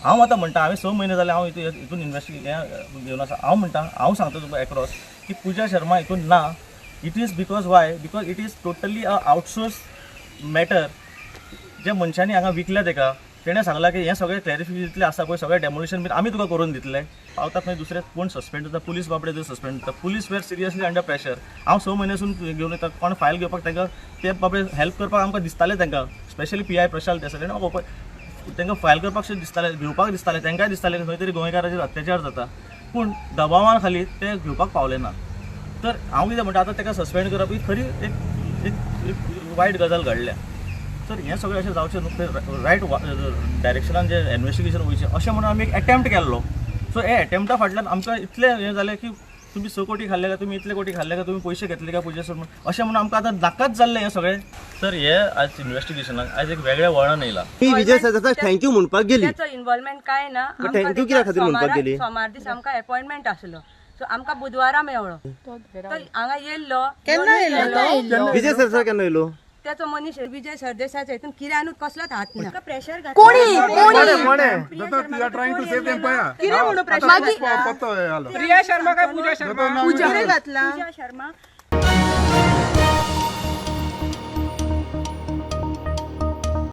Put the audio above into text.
हांव आतां म्हणटा हांवें 6 म्हयने जाले हांव हितून इन्वेस्टिगेशन घेवन आसा. हांव म्हणटा हांव सांगता तुका एक्रॉस की पुजा शर्मा हितून ना. It is because why because it is totally a outsource matter. ज्या मनशांनी हांगा विकल्या ताका तेणें सांगलां की हें सगळें क्लॅरिफिकेशन दितलें आसा पळय सगळें डेमोलिशन बी आमी तुका करून दितले. पावतात मागीर दुसरे कोण सस्पेंड जाता पुलीस बाबडे जर सस्पेंड जाता. पुलीस वेर सिरियसली अंडर प्रेशर. हांव 6 म्हयनेसून घेवन येता कोण फायल घेवपाक तांकां ते बाबडे हेल्प करपाक आमकां दिसतालें तांकां स्पेशली PI प्रशांत देसाई म्हाका तांकां फायल करपाक दिसतालें घेवपाक दिसतालें तांकांय दिसतालें खंय तरी गोंयकाराचेर अत्याचार जाता पूण दबावान खाली ते घेवपाक पावले ना. तर हांव कितें म्हणटा आतां ताका सस्पेंड करप ही खरी एक वायट गजाल घडल्या. तर हें सगळें अशें जावचें न्हू ते रायट डायरेक्शनान जे इन्वेस्टिगेशन वयचें अशें म्हणून आमी एक अटेम्प्ट केल्लो. सो हे अटेम्प्टा फाटल्यान आमकां इतलें हें जालें की तुमी 6 कोटी खाल्ले काय तुमी इतले कोटी खाल्ले काय तुमी पयशे घेतले काय पुजा शर्मा अशें म्हणून आमकां आतां नाकाच जाल्लें हें सगळें. तर हे आज इन्वेस्टिगेशनाक आयज एक वेगळें वळण येयलां. ती विजय सरदेसाय थँक्यू म्हणपाक गेली. त्याचो इन्वॉल्वमेंट काय ना. थँक्यू कित्या खातीर म्हणपाक गेली. सोमार दीस आमकां अपॉइंटमेंट आसलो सो आमकां बुधवारा मेळ्ळो. तो हांगा येयल्लो केन्ना येयल्लो? विजय सरदेसाय केन्ना येयलो? त्याचो मनीस विजय सरदेसायचो हितून किऱ्यानूच कसलोच हात ना. प्रेशर कोणी प्रिया शर्मा काय पूजा शर्मा घातला. पूजा शर्मा